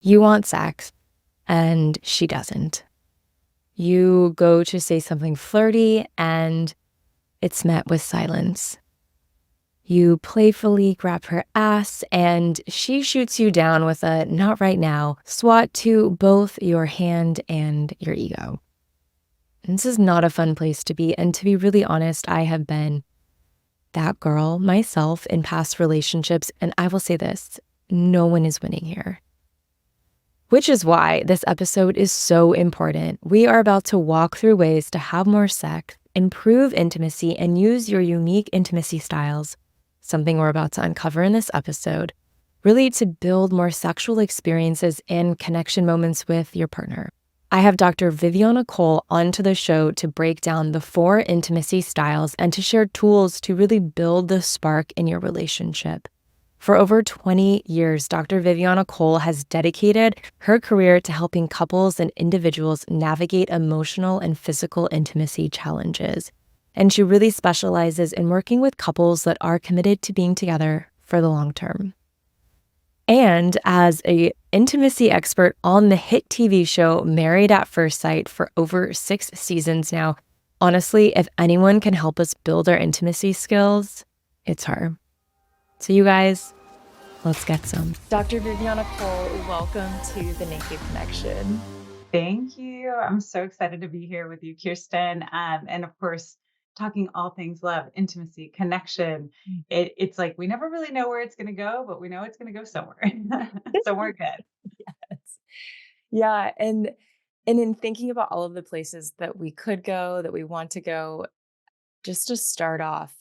You want sex, and she doesn't. You go to say something flirty, and it's met with silence. You playfully grab her ass, and she shoots you down with a "not right now" swat to both your hand and your ego. This is not a fun place to be, and to be really honest, I have been that girl myself in past relationships, and I will say this, no one is winning here. Which is why this episode is so important. We are about to walk through ways to have more sex, improve intimacy, and use your unique intimacy styles, something we're about to uncover in this episode, really to build more sexual experiences and connection moments with your partner. I have Dr. Viviana Coles onto the show to break down the 4 intimacy styles and to share tools to really build the spark in your relationship. For over 20 years, Dr. Viviana Coles has dedicated her career to helping couples and individuals navigate emotional and physical intimacy challenges. And she really specializes in working with couples that are committed to being together for the long term. And as an intimacy expert on the hit TV show Married at First Sight for over 6 seasons now, honestly, if anyone can help us build our intimacy skills, it's her. So you guys, let's get some. Dr. Viviana Coles, welcome to the Naked Connection. Thank you. I'm so excited to be here with you, Kirsten. And of course, talking all things love, intimacy, connection. It's like we never really know where it's going to go, but we know it's going to go somewhere. Somewhere good. Yes. Yeah, and in thinking about all of the places that we could go, that we want to go, just to start off,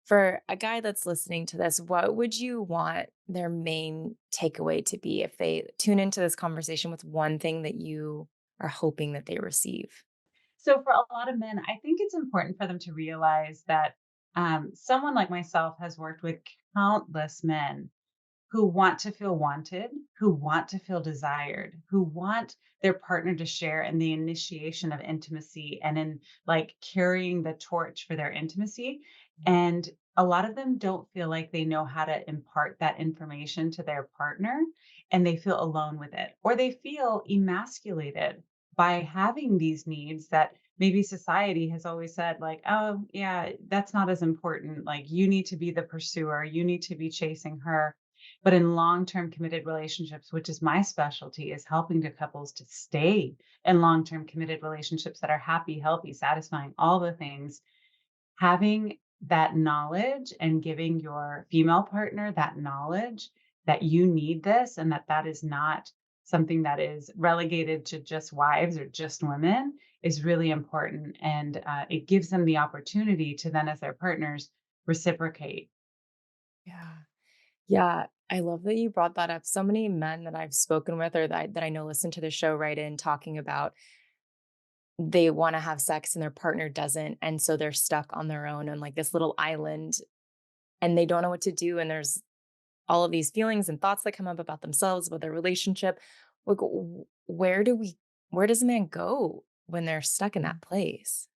for a guy that's listening to this, what would you want their main takeaway to be if they tune into this conversation with one thing that you are hoping that they receive? So, for a lot of men, I think it's important for them to realize that someone like myself has worked with countless men who want to feel wanted, who want to feel desired, who want their partner to share in the initiation of intimacy and in like carrying the torch for their intimacy. And a lot of them don't feel like they know how to impart that information to their partner and they feel alone with it, or they feel emasculated by having these needs that maybe society has always said like, oh yeah, that's not as important, like you need to be the pursuer, you need to be chasing her. But in long-term committed relationships, which is my specialty, is helping the couples to stay in long-term committed relationships that are happy, healthy, satisfying, all the things. Having that knowledge and giving your female partner that knowledge that you need this and that that is not something that is relegated to just wives or just women is really important. And it gives them the opportunity to then, as their partners, reciprocate. Yeah. Yeah, I love that you brought that up. So many men that I've spoken with or that I know listen to the show right in talking about they wanna have sex and their partner doesn't, and so they're stuck on their own on, like, this little island, and they don't know what to do, and there's all of these feelings and thoughts that come up about themselves, about their relationship. Like, where does a man go when they're stuck in that place?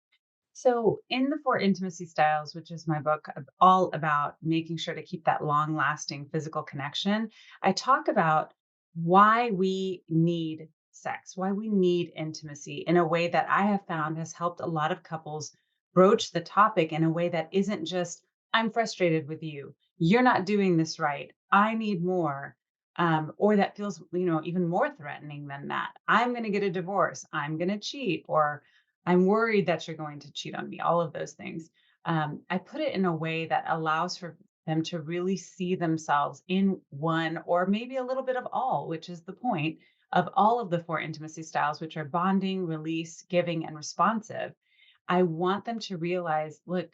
So, in the Four Intimacy Styles, which is my book all about making sure to keep that long lasting physical connection, I talk about why we need sex, why we need intimacy in a way that I have found has helped a lot of couples broach the topic in a way that isn't just, I'm frustrated with you. You're not doing this right. I need more. Or that feels, even more threatening than that. I'm going to get a divorce. I'm going to cheat, or I'm worried that you're going to cheat on me, all of those things. I put it in a way that allows for them to really see themselves in one or maybe a little bit of all, which is the point of all of the four intimacy styles, which are bonding, release, giving, and responsive. I want them to realize, look,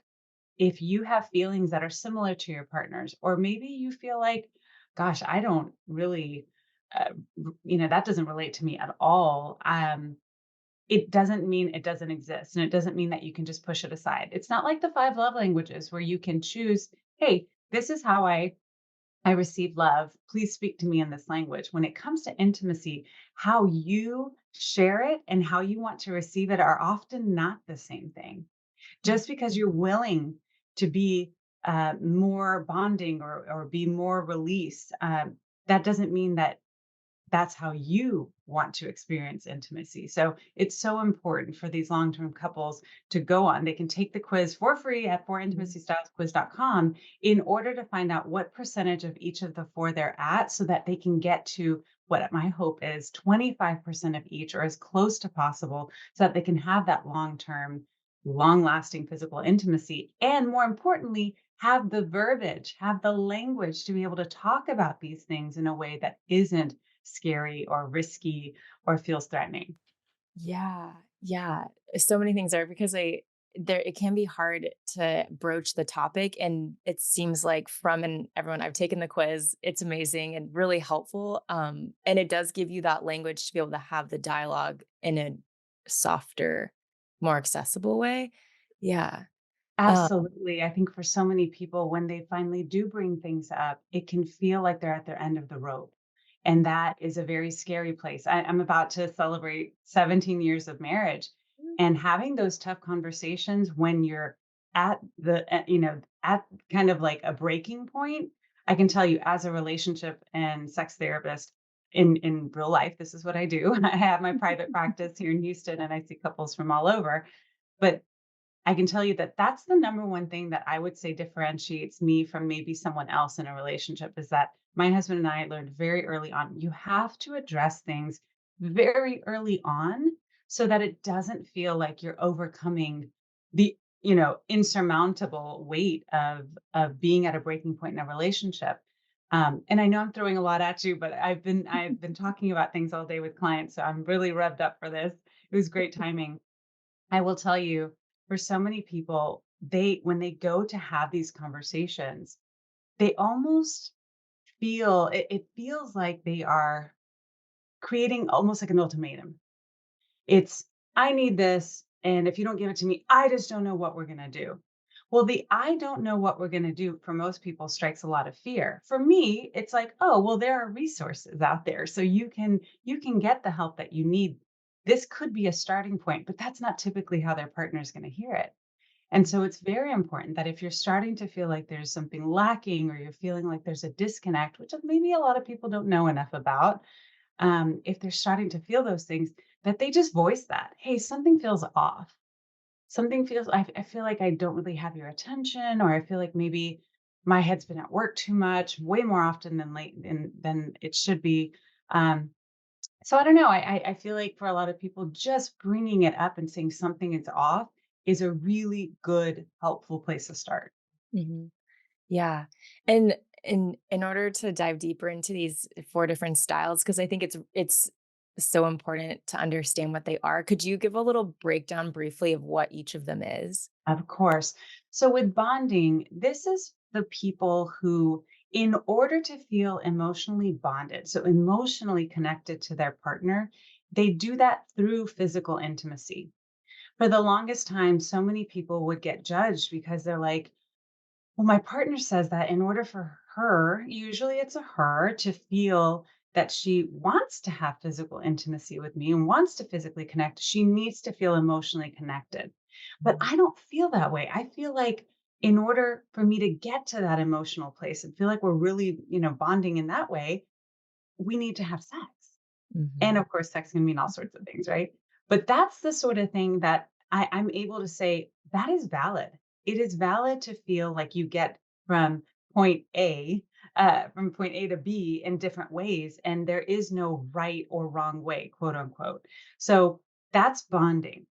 if you have feelings that are similar to your partners, or maybe you feel like, gosh, I don't really, that doesn't relate to me at all. It doesn't mean it doesn't exist, and it doesn't mean that you can just push it aside. It's not like the 5 love languages where you can choose, "Hey, this is how I receive love. Please speak to me in this language." When it comes to intimacy, how you share it and how you want to receive it are often not the same thing. Just because you're willing to be more bonding or be more release, that doesn't mean that that's how you want to experience intimacy. So it's so important for these long-term couples to go on. They can take the quiz for free at Mhm. forintimacystylesquiz.com in order to find out what percentage of each of the four they're at so that they can get to what my hope is 25% of each or as close to possible so that they can have that long-term, long-lasting physical intimacy. And more importantly, have the verbiage, have the language to be able to talk about these things in a way that isn't scary or risky or feels threatening. Yeah, yeah. So many things are because it can be hard to broach the topic, and it seems like from and everyone I've taken the quiz, it's amazing and really helpful. And it does give you that language to be able to have the dialogue in a softer, more accessible way. Yeah. Um, Absolutely. I think for so many people, when they finally do bring things up, it can feel like they're at their end of the rope. And that is a very scary place. I'm about to celebrate 17 years of marriage. And having those tough conversations when you're at kind of like a breaking point, I can tell you as a relationship and sex therapist in real life, this is what I do. I have my private practice here in Houston and I see couples from all over. But I can tell you that that's the number one thing that I would say differentiates me from maybe someone else in a relationship is that my husband and I learned very early on, you have to address things very early on so that it doesn't feel like you're overcoming the, insurmountable weight of being at a breaking point in a relationship. And I know I'm throwing a lot at you, but I've been talking about things all day with clients, so I'm really revved up for this. It was great timing. I will tell you, for so many people, they when they go to have these conversations, they almost it feels like they are creating almost like an ultimatum. It's, "I need this, and if you don't give it to me, I just don't know what we're gonna do." Well, the "I don't know what we're gonna do" for most people strikes a lot of fear. For me, it's like, "Oh, well, there are resources out there, so you can get the help that you need." This could be a starting point, but that's not typically how their partner is gonna hear it. And so it's very important that if you're starting to feel like there's something lacking or you're feeling like there's a disconnect, which maybe a lot of people don't know enough about, if they're starting to feel those things, that they just voice that. Hey, something feels off. Something feels, I feel like I don't really have your attention, or I feel like maybe my head's been at work too much, way more often than than it should be. Um, so I don't know. I feel like for a lot of people, just bringing it up and saying something is off is a really good, helpful place to start. mhm. Yeah. And in order to dive deeper into these 4 different styles, because I think it's so important to understand what they are, could you give a little breakdown briefly of what each of them is? Of course. So with bonding, this is the people who, in order to feel emotionally bonded, so emotionally connected to their partner, they do that through physical intimacy. For the longest time, so many people would get judged because they're like, well, my partner says that in order for her, usually it's a her, to feel that she wants to have physical intimacy with me and wants to physically connect, she needs to feel emotionally connected. But Mhm, I don't feel that way. I feel like in order for me to get to that emotional place and feel like we're really, bonding in that way, we need to have sex. And mhm, of course, sex can mean all sorts of things, right? But that's the sort of thing that I'm able to say that is valid. It is valid to feel like you get from point A, from point A to B in different ways, and there is no right or wrong way, quote unquote. So that's bonding.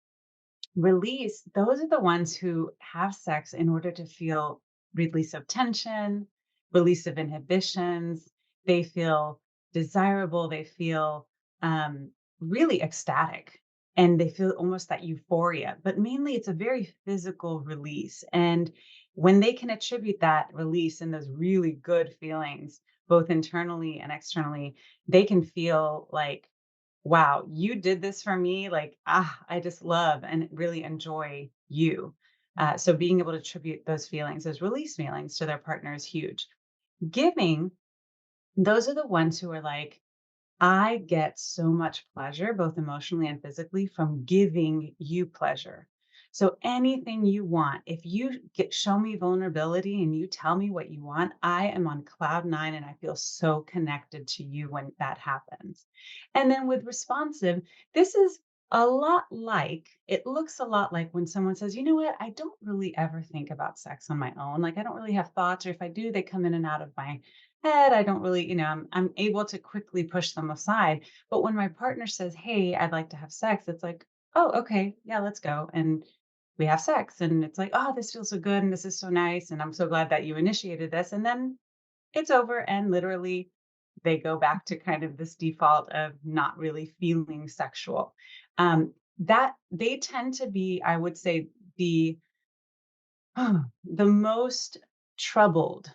Release, those are the ones who have sex in order to feel release of tension, release of inhibitions. They feel desirable. They feel um, really ecstatic and they feel almost that euphoria. But mainly, it's a very physical release. And when they can attribute that release and those really good feelings, both internally and externally, they can feel like, wow, you did this for me. Like, I just love and really enjoy you. So being able to attribute those feelings, those release feelings to their partner is huge. Giving, those are the ones who are like, I get so much pleasure, both emotionally and physically, from giving you pleasure. So anything you want, if you show me vulnerability and you tell me what you want, I am on cloud nine and I feel so connected to you when that happens. And then with responsive, this is a lot like, it looks a lot like when someone says, you know what, I don't really ever think about sex on my own. Like I don't really have thoughts, or if I do, they come in and out of my head. I don't really, I'm able to quickly push them aside. But when my partner says, hey, I'd like to have sex, it's like, oh, okay, yeah, let's go. And we have sex. And it's like, oh, this feels so good. And this is so nice. And I'm so glad that you initiated this. And then it's over. And literally, they go back to kind of this default of not really feeling sexual. That they tend to be, I would say, the the most troubled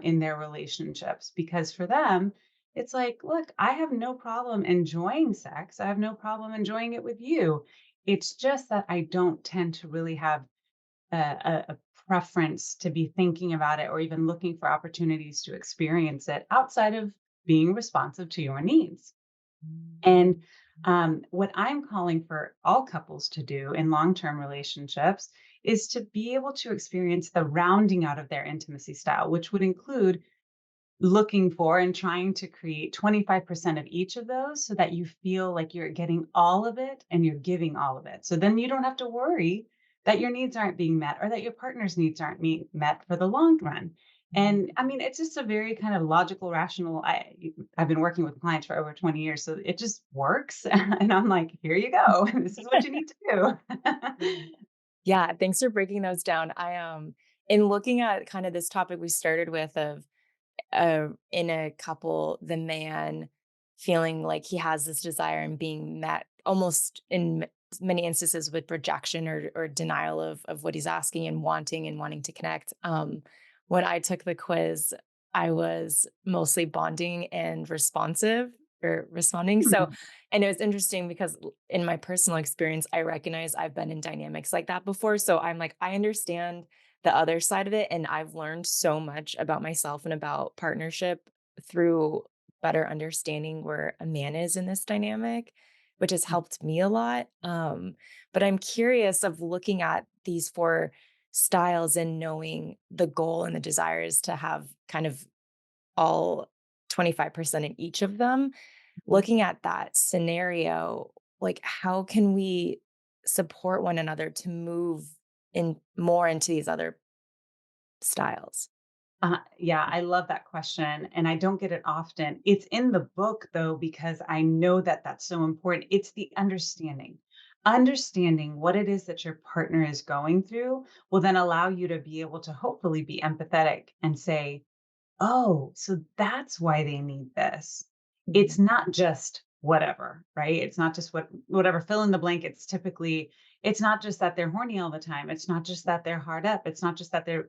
in their relationships, because for them, it's like, look, I have no problem enjoying sex. I have no problem enjoying it with you. It's just that I don't tend to really have a preference to be thinking about it or even looking for opportunities to experience it outside of being responsive to your needs. And what I'm calling for all couples to do in long term relationships is to be able to experience the rounding out of their intimacy style, which would include looking for and trying to create 25% of each of those so that you feel like you're getting all of it and you're giving all of it. So then you don't have to worry that your needs aren't being met or that your partner's needs aren't met for the long run. And I mean, it's just a very kind of logical, rational. I've been working with clients for over 20 years, so it just works. And I'm like, here you go. This is what you need to do. Yeah, thanks for breaking those down. In looking at kind of this topic we started with of in a couple, the man feeling like he has this desire and being met almost in many instances with rejection or denial of what he's asking and wanting to connect. When I took the quiz, I was mostly bonding and responsive or responding. So, and it was interesting because in my personal experience, I recognize I've been in dynamics like that before. So I'm like, I understand the other side of it. And I've learned so much about myself and about partnership through better understanding where a man is in this dynamic, which has helped me a lot. But I'm curious of looking at these four styles and knowing the goal and the desire is to have kind of all 25% in each of them. Looking at that scenario, like how can we support one another to move in more into these other styles? Yeah, I love that question, and I don't get it often. It's in the book, though, because I know that that's so important. It's the understanding. Understanding what it is that your partner is going through will then allow you to be able to hopefully be empathetic and say, oh, so that's why they need this. It's Mhm. not just whatever, right? It's not just whatever fill in the blank. It's not just that they're horny all the time. It's not just that they're hard up. It's not just that they're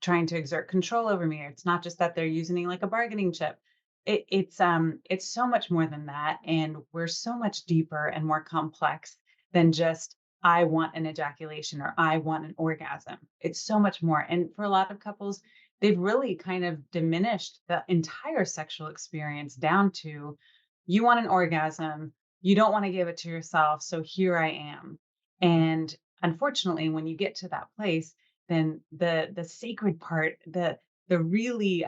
trying to exert control over me. It's not just that they're using me like a bargaining chip. It's so much more than that. And we're so much deeper and more complex than just I want an ejaculation or I want an orgasm. It's so much more. And for a lot of couples, they've really kind of diminished the entire sexual experience down to you want an orgasm, you don't want to give it to yourself, so here I am. And unfortunately, when you get to that place, then the sacred part, the really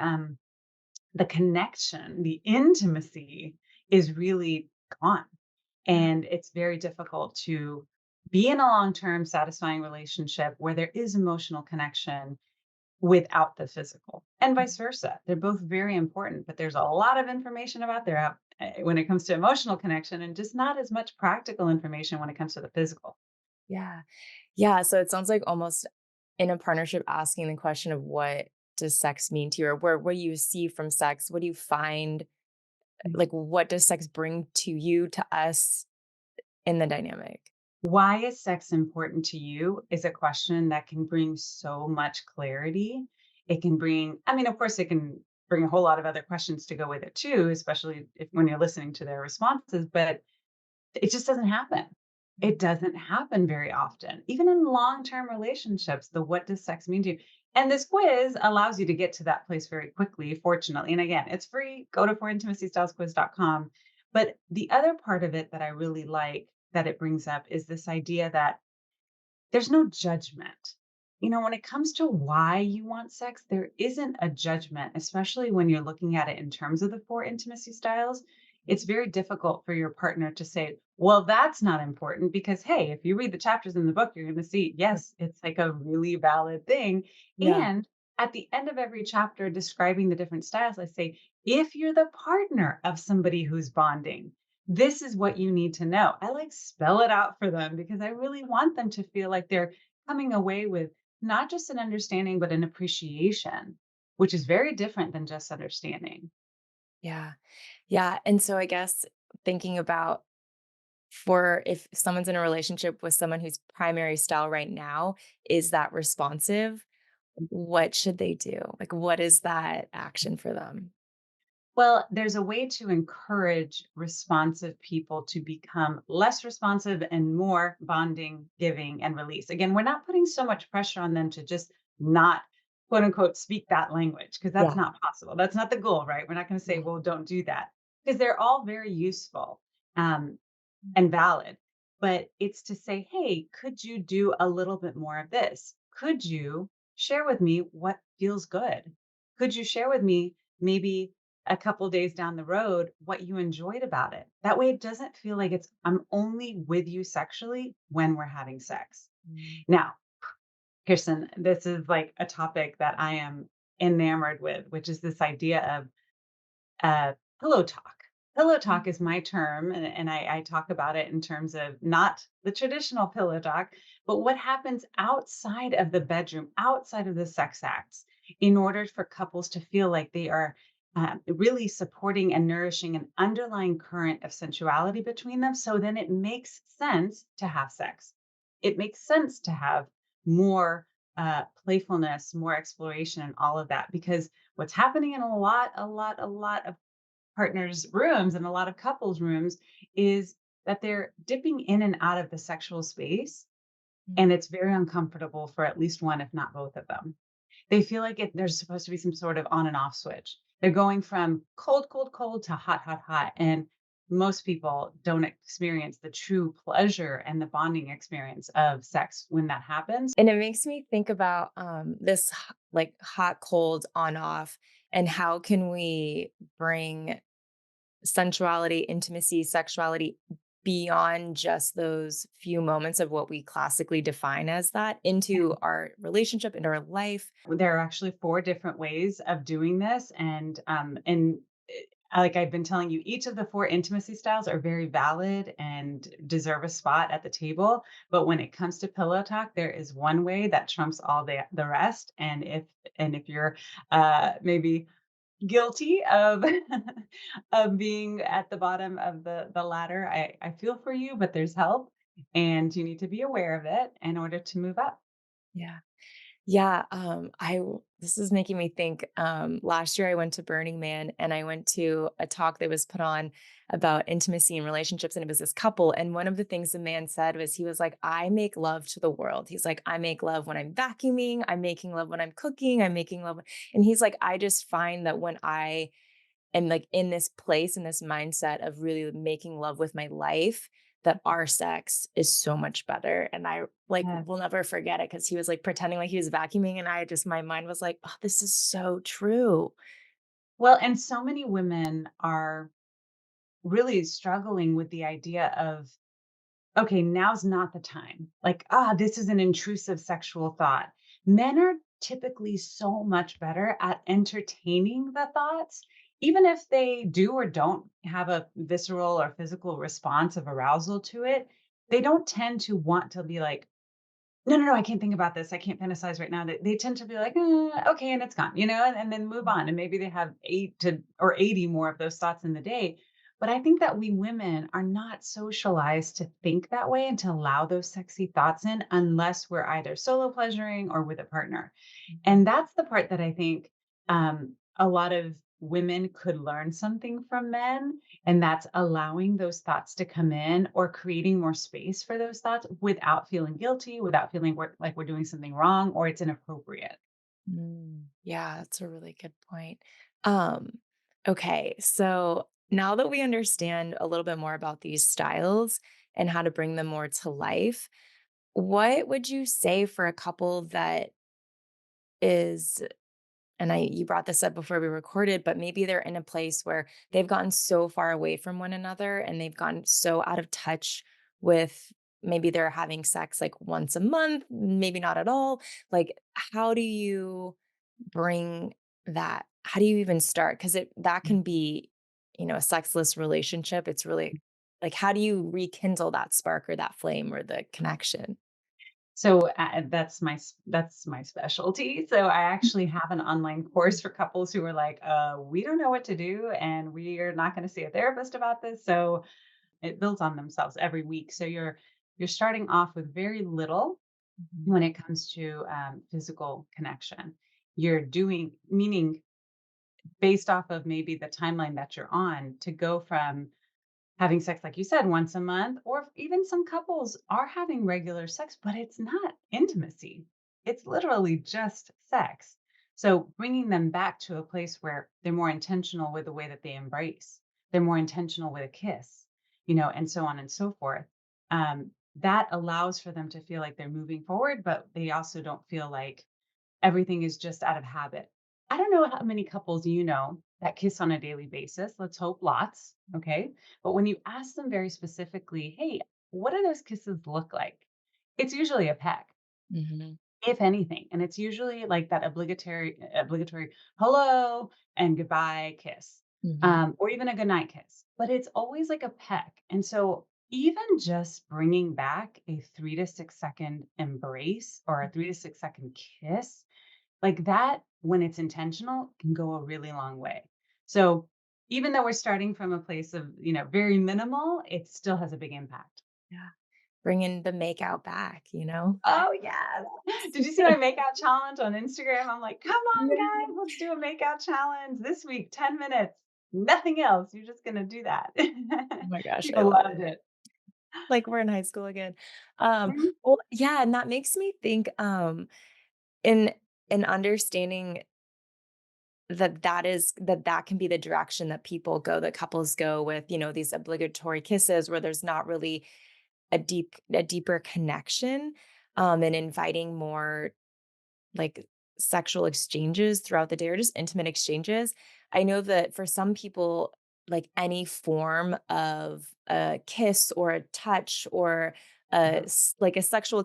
the connection, the intimacy is really gone. Yeah. And it's very difficult to be in a long-term satisfying relationship where there is emotional connection without the physical, and vice versa. They're both very important, but there's a lot of information about there when it comes to emotional connection and just not as much practical information when it comes to the physical. Yeah. Yeah. So it sounds like almost in a partnership asking the question of what does sex mean to you or what do you see from sex? What do you find like what does sex bring to you, to us in the dynamic? Why is sex important to you is a question that can bring so much clarity. It can bring, I mean, of course, it can bring a whole lot of other questions to go with it too, especially if when you're listening to their responses, but it just doesn't happen. It doesn't happen very often. Even in long-term relationships, the what does sex mean to you? And this quiz allows you to get to that place very quickly, fortunately. And again, it's free. Go to forintimacystylesquiz.com. But the other part of it that I really like that it brings up is this idea that there's no judgment. When it comes to why you want sex, there isn't a judgment, especially when you're looking at it in terms of the four intimacy styles. It's very difficult for your partner to say, well, that's not important because, hey, if you read the chapters in the book, you're going to see, yes, it's like a really valid thing. Yeah. And at the end of every chapter describing the different styles, I say, if you're the partner of somebody who's bonding, this is what you need to know. I like spell it out for them because I really want them to feel like they're coming away with not just an understanding, but an appreciation, which is very different than just understanding. Yeah. Yeah. And so I guess thinking about for if someone's in a relationship with someone whose primary style right now is that responsive, what should they do? Like, what is that action for them? Well, there's a way to encourage responsive people to become less responsive and more bonding, giving, and release. Again, we're not putting so much pressure on them to just not quote unquote speak that language because that's Yeah. not possible. That's not the goal, right? We're not going to say, Yeah. well, don't do that because they're all very useful. And valid. But it's to say, hey, could you do a little bit more of this? Could you share with me what feels good? Could you share with me maybe a couple days down the road what you enjoyed about it? That way it doesn't feel like it's I'm only with you sexually when we're having sex. Mm. Now, Kirsten, this is like a topic that I am enamored with, which is this idea of pillow talk. Pillow talk is my term, and I talk about it in terms of not the traditional pillow talk, but what happens outside of the bedroom, outside of the sex acts, in order for couples to feel like they are really supporting and nourishing an underlying current of sensuality between them. So then it makes sense to have sex. It makes sense to have more playfulness, more exploration, and all of that because what's happening in a lot of partners' rooms and a lot of couples' rooms is that they're dipping in and out of the sexual space, and Mm. it's very uncomfortable for at least one, if not both of them. They feel like there's supposed to be some sort of on and off switch. They're going from cold, cold, cold to hot, hot, hot. And most people don't experience the true pleasure and the bonding experience of sex when that happens. And it makes me think about this like hot, cold, on, off, and how can we bring sensuality, intimacy, sexuality beyond just those few moments of what we classically define as that into our relationship, into our life. There are actually 4 different ways of doing this, like I've been telling you, each of the 4 intimacy styles are very valid and deserve a spot at the table, but when it comes to pillow talk, there is one way that trumps all the rest, and if you're, maybe guilty of of being at the bottom of the ladder, I feel for you, but there's help, and you need to be aware of it in order to move up. Yeah. Yeah, this is making me think, last year I went to Burning Man and I went to a talk that was put on about intimacy and relationships, and it was this couple, and one of the things the man said was he was like, "I make love to the world." He's like, "I make love when I'm vacuuming, I'm making love when I'm cooking, I'm making love," and he's like, "I just find that when I am, like, in this place, in this mindset of really making love with my life, that our sex is so much better." And I, like, Yeah. will never forget it because he was, like, pretending like he was vacuuming, and I just my mind was like, "Oh, this is so true." Well, and so many women are really struggling with the idea of, okay, now's not the time. Like, this is an intrusive sexual thought. Men are typically so much better at entertaining the thoughts, even if they do or don't have a visceral or physical response of arousal to it. They don't tend to want to be like, no, no, no, I can't think about this. I can't fantasize right now. They tend to be like, okay, and it's gone, and then move on. And maybe they have 80 more of those thoughts in the day. But I think that we women are not socialized to think that way and to allow those sexy thoughts in unless we're either solo pleasuring or with a partner. Mhm. And that's the part that I think a lot of women could learn something from men. And that's allowing those thoughts to come in or creating more space for those thoughts without feeling guilty, without feeling like we're doing something wrong or it's inappropriate. Yeah, that's a really good point. Um, okay, so now that we understand a little bit more about these styles and how to bring them more to life, What would you say for a couple that is and you brought this up before we recorded, but maybe they're in a place where they've gotten so far away from one another and they've gotten so out of touch with maybe they're having sex like once a month, maybe not at all. Like, how do you bring that? How do you even start? Because that can be, a sexless relationship. It's really like, how do you rekindle that spark or that flame or the connection? So, that's my specialty. So, I actually have an online course for couples who are like, we don't know what to do, and we are not gonna see a therapist about this." So, it builds on themselves every week. So, you're starting off with very little Mhm. when it comes to, physical connection. You're doing meaning based off of maybe the timeline that you're on to go from having sex, like you said, once a month, or even some couples are having regular sex, but it's not intimacy. It's literally just sex. So bringing them back to a place where they're more intentional with the way that they embrace, they're more intentional with a kiss, and so on and so forth. That allows for them to feel like they're moving forward, but they also don't feel like everything is just out of habit. I don't know how many couples you know that kiss on a daily basis. Let's hope lots. Okay. But when you ask them very specifically, hey, what do those kisses look like? It's usually a peck, Mhm. if anything. And it's usually like that obligatory hello and goodbye kiss, Mhm. or even a goodnight kiss. But it's always like a peck. And so even just bringing back a 3 to 6 second embrace or a 3 to 6 second kiss like that, when it's intentional, can go a really long way. So even though we're starting from a place of, very minimal, it still has a big impact. Yeah. Bringing the makeout back? Oh, yes. Did you see my makeout challenge on Instagram? I'm like, come on, Yeah. guys, let's do a makeout challenge this week, 10 minutes, nothing else. You're just going to do that. Oh my gosh, I People love loved it. it. Like we're in high school again. Um, Mhm. well, yeah, and that makes me think, in understanding that can be the direction that people go, that couples go with, these obligatory kisses where there's not really a deeper connection, and inviting more like sexual exchanges throughout the day or just intimate exchanges. I know that for some people, like any form of a kiss or a touch or Uh-huh. like a sexual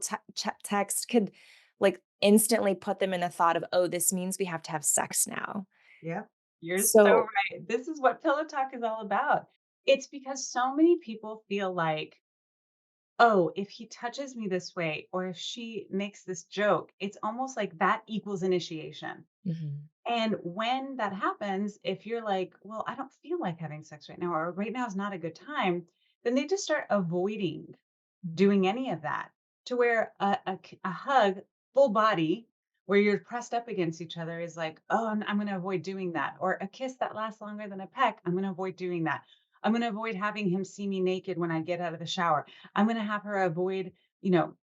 text could like instantly put them in the thought of, oh, this means we have to have sex now. Yep. You're so So, right. This is what pillow talk is all about. It's because so many people feel like, oh, if he touches me this way or if she makes this joke, it's almost like that equals initiation. mhm, And when that happens, if you're like, well, I don't feel like having sex right now, or right now is not a good time, then they just start avoiding mhm, doing any of that to where a hug, full body, where you're pressed up against each other is like, oh, I'm going to avoid doing that. Or a kiss that lasts longer than a peck, I'm going to avoid doing that. I'm going to avoid having him see me naked when I get out of the shower. I'm going to have her avoid, you know,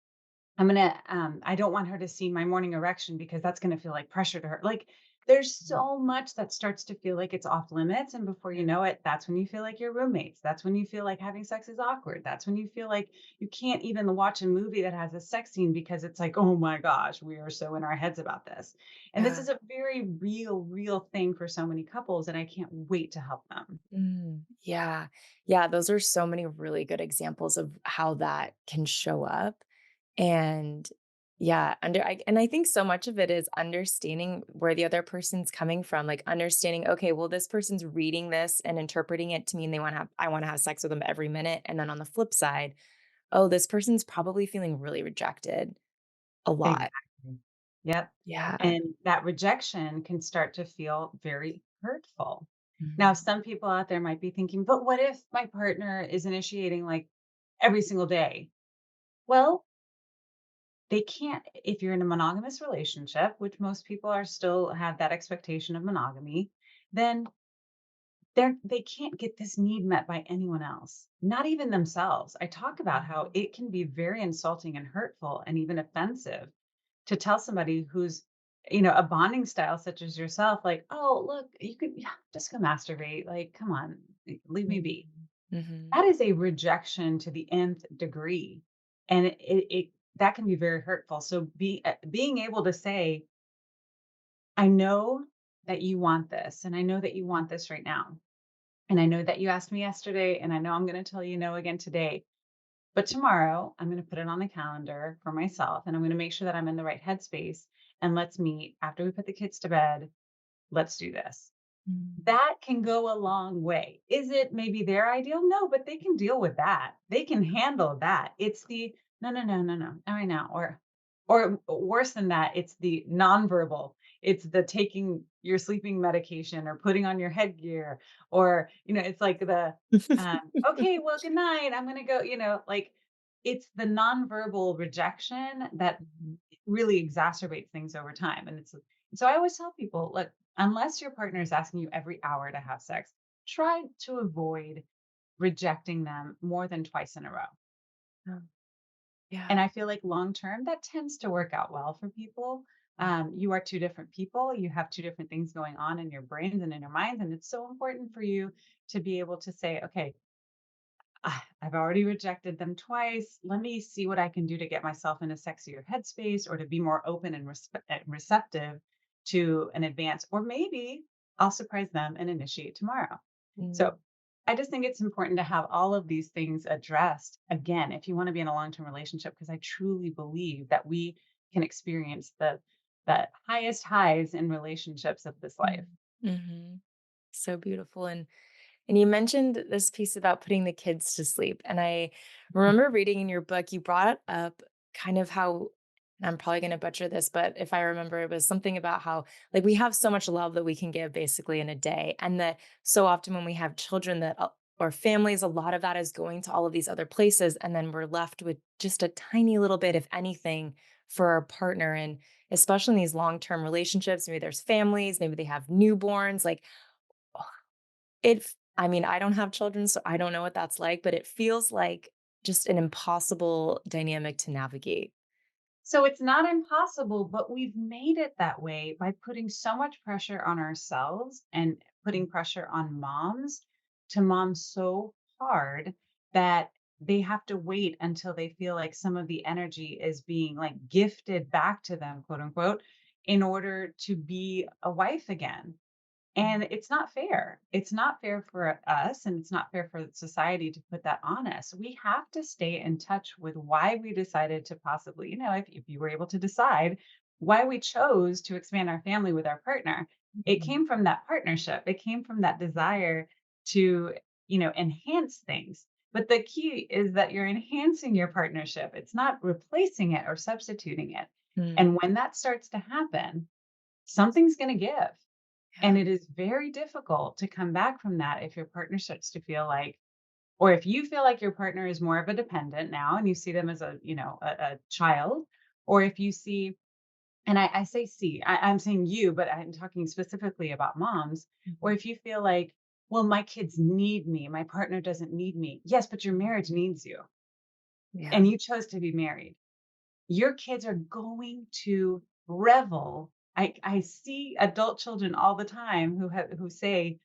I don't want her to see my morning erection because that's gonna feel like pressure to her. Like, there's mhm. so much that starts to feel like it's off limits, and before you know it, that's when you feel like you're roommates. That's when you feel like having sex is awkward. That's when you feel like you can't even watch a movie that has a sex scene because it's like, "Oh my gosh, we are so in our heads about this." And this Yeah. is a very real thing for so many couples, and I can't wait to help them. Yeah. Yeah, those are so many really good examples of how that can show up. And yeah, and I think so much of it is understanding where the other person's coming from, like understanding, okay, well, this person's reading this and interpreting it to mean I want to have sex with them every minute. And then on the flip side, oh, this person's probably feeling really rejected a lot. Exactly. Yep. Yeah. And that rejection can start to feel very hurtful. Now, Mhm. some people out there might be thinking, but what if my partner is initiating like every single day? Well, they can't, if you're in a monogamous relationship, which most people are still have that expectation of monogamy, then they can't get this need met by anyone else, not even themselves. I talk about how it can be very insulting and hurtful and even offensive to tell somebody who's, a bonding style such as yourself, like, "Oh, look, you could yeah, just go masturbate. Like, come on, leave me be." Mhm. Mhm. That is a rejection to the nth degree. And it that can be very hurtful. So being able to say, I know that you want this, and I know that you want this right now. And I know that you asked me yesterday, and I know I'm going to tell you no again today. But tomorrow, I'm going to put it on the calendar for myself, and I'm going to make sure that I'm in the right headspace. And let's meet after we put the kids to bed. Let's do this. Mm. That can go a long way. Is it maybe their ideal? No, but they can deal with that. They can handle that. It's the no, no, no, no, no, not right now. Or worse than that, it's the nonverbal. It's the taking your sleeping medication or putting on your headgear, or it's like the okay, well, good night. I'm gonna go, like it's the nonverbal rejection that Mhm. really exacerbates things over time. And so I always tell people, look, unless your partner is asking you every hour to have sex, try to avoid rejecting them more than twice in a row. Oh, And yeah. I feel like long term, that tends to work out well for people. You are two different people. You have two different things going on in your brains and in your minds. And it's so important for you to be able to say, okay, I've already rejected them twice. Let me see what I can do to get myself in a sexier headspace or to be more open and receptive to an advance. Or maybe I'll surprise them and initiate tomorrow. So Mm. I just think it's important to have all of these things addressed again if you want to be in a long-term relationship, because I truly believe that we can experience the highest highs in relationships of this life. Mm. Mhm. So beautiful. And you mentioned this piece about putting the kids to sleep. And I remember reading in your book, you brought up kind of how, and I'm probably going to butcher this, but if I remember, it was something about how, like, we have so much love that we can give basically in a day. And that so often when we have children or families, a lot of that is going to all of these other places. And then we're left with just a tiny little bit, if anything, for our partner. And especially in these long term relationships, maybe there's families, maybe they have newborns. Like, I mean, I don't have children, so I don't know what that's like, but it feels like just an impossible dynamic to navigate. So it's not impossible, but we've made it that way by putting so much pressure on ourselves and putting pressure on moms to mom so hard that they have to wait until they feel like some of the energy is being like gifted back to them, quote unquote, in order to be a wife again. And it's not fair. It's not fair for us, and it's not fair for society to put that on us. We have to stay in touch with why we decided to possibly, if you were able to decide why we chose to expand our family with our partner, it Mhm. came from that partnership. It came from that desire to, enhance things. But the key is that you're enhancing your partnership. It's not replacing it or substituting it. Mm. And when that starts to happen, something's going to give. And Yeah. it is very difficult to come back from that if your partner starts to feel like, or if you feel like your partner is more of a dependent now and you see them as a child, or if you see, and I say see, I'm saying you, but I'm talking specifically about moms, or Mhm. if you feel like, well, my kids need me, my partner doesn't need me. Yes, but your marriage needs you Yeah. and you chose to be married. Your kids are going to revel. I see adult children all the time who say,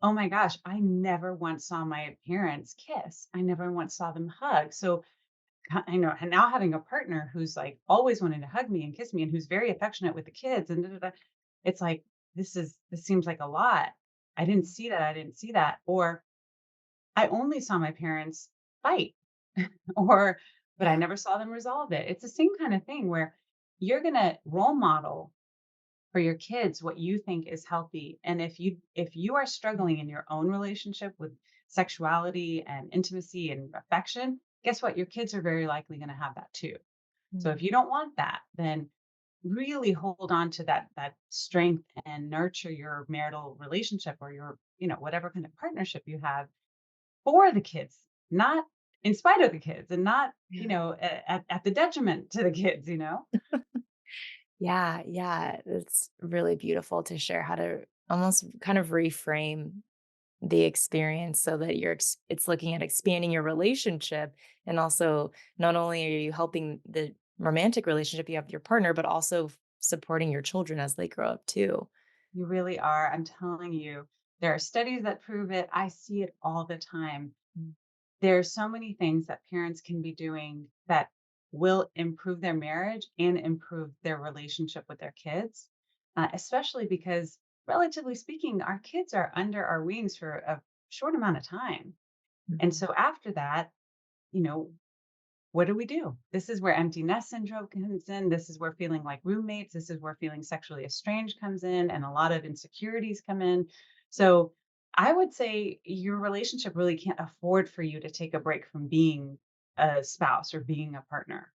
oh my gosh, I never once saw my parents kiss. I never once saw them hug. So I know, and now having a partner who's like always wanting to hug me and kiss me and who's very affectionate with the kids and da, da, da, it's like this seems like a lot. I didn't see that. I didn't see that. Or I only saw my parents fight or but I Yeah. never saw them resolve it. It's the same kind of thing where you're gonna role model for your kids what you think is healthy. And if you are struggling in your own relationship with sexuality and intimacy and affection, guess what? Your kids are very likely going to have that too. So if Mm. you don't want that, then really hold on to that strength and nurture your marital relationship or your, whatever kind of partnership you have for the kids, not in spite of the kids and not, Yeah. at the detriment to the kids. Yeah. Yeah. It's really beautiful to share how to almost kind of reframe the experience so that it's looking at expanding your relationship. And also, not only are you helping the romantic relationship you have with your partner, but also supporting your children as they grow up too. You really are. I'm telling you, there are studies that prove it. I see it all the time. Mm. There are so many things that parents can be doing that will improve their marriage and improve their relationship with their kids, especially because, relatively speaking, our kids are under our wings for a short amount of time. And Mhm. so after that, you know, what do we do? This is where empty nest syndrome comes in. This is where feeling like roommates. This is where feeling sexually estranged comes in, and a lot of insecurities come in. So I would say your relationship really can't afford for you to take a break from being a spouse or being a partner.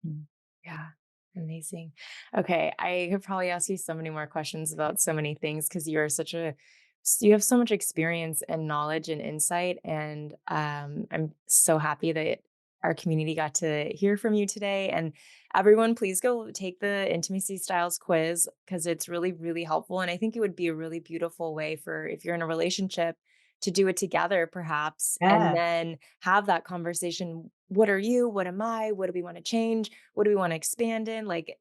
Mm. Yeah. Amazing. Okay. I could probably ask you so many more questions about so many things because you have so much experience and knowledge and insight. And I'm so happy that our community got to hear from you today. And everyone, please go take the intimacy styles quiz because it's really, really helpful. And I think it would be a really beautiful way for if you're in a relationship to do it together, perhaps, and Yeah. then have that conversation. What are you? What am I? What do we want to change? What do we want to expand in? Like,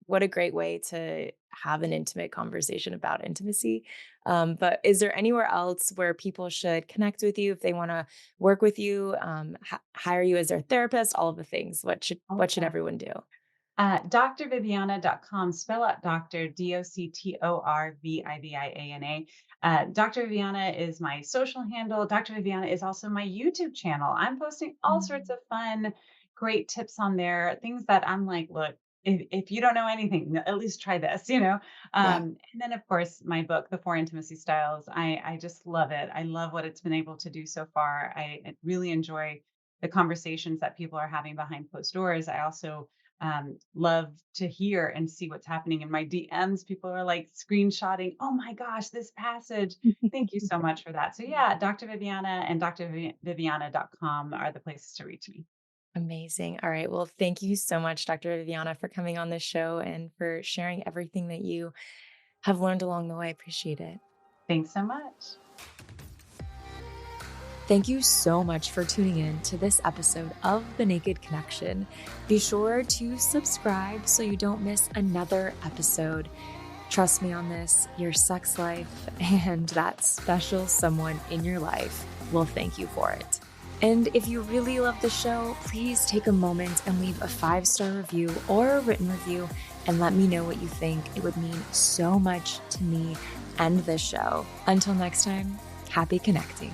what a great way to have an intimate conversation about intimacy. But is there anywhere else where people should connect with you if they want to work with you, hire you as their therapist, all of the things? Oh, What should yeah. everyone do? Drviviana.com, spell out doctor, Doctorviviana. Dr. Viviana is my social handle. Dr. Viviana is also my YouTube channel. I'm posting all sorts Mm. of fun, great tips on there, things that I'm like, look, if you don't know anything, at least try this, you know? Yeah. And then, of course, my book, The Four Intimacy Styles. I just love it. I love what it's been able to do so far. I really enjoy the conversations that people are having behind closed doors. I also love to hear and see what's happening in my DMs. People are like screenshotting, oh my gosh, this passage. Thank you so much for that. So, yeah, Dr. Viviana and drviviana.com are the places to reach me. Amazing. All right. Well, thank you so much, Dr. Viviana, for coming on this show and for sharing everything that you have learned along the way. I appreciate it. Thanks so much. Thank you so much for tuning in to this episode of The Naked Connection. Be sure to subscribe so you don't miss another episode. Trust me on this, your sex life and that special someone in your life will thank you for it. And if you really love the show, please take a moment and leave a 5-star review or a written review and let me know what you think. It would mean so much to me and this show. Until next time, happy connecting.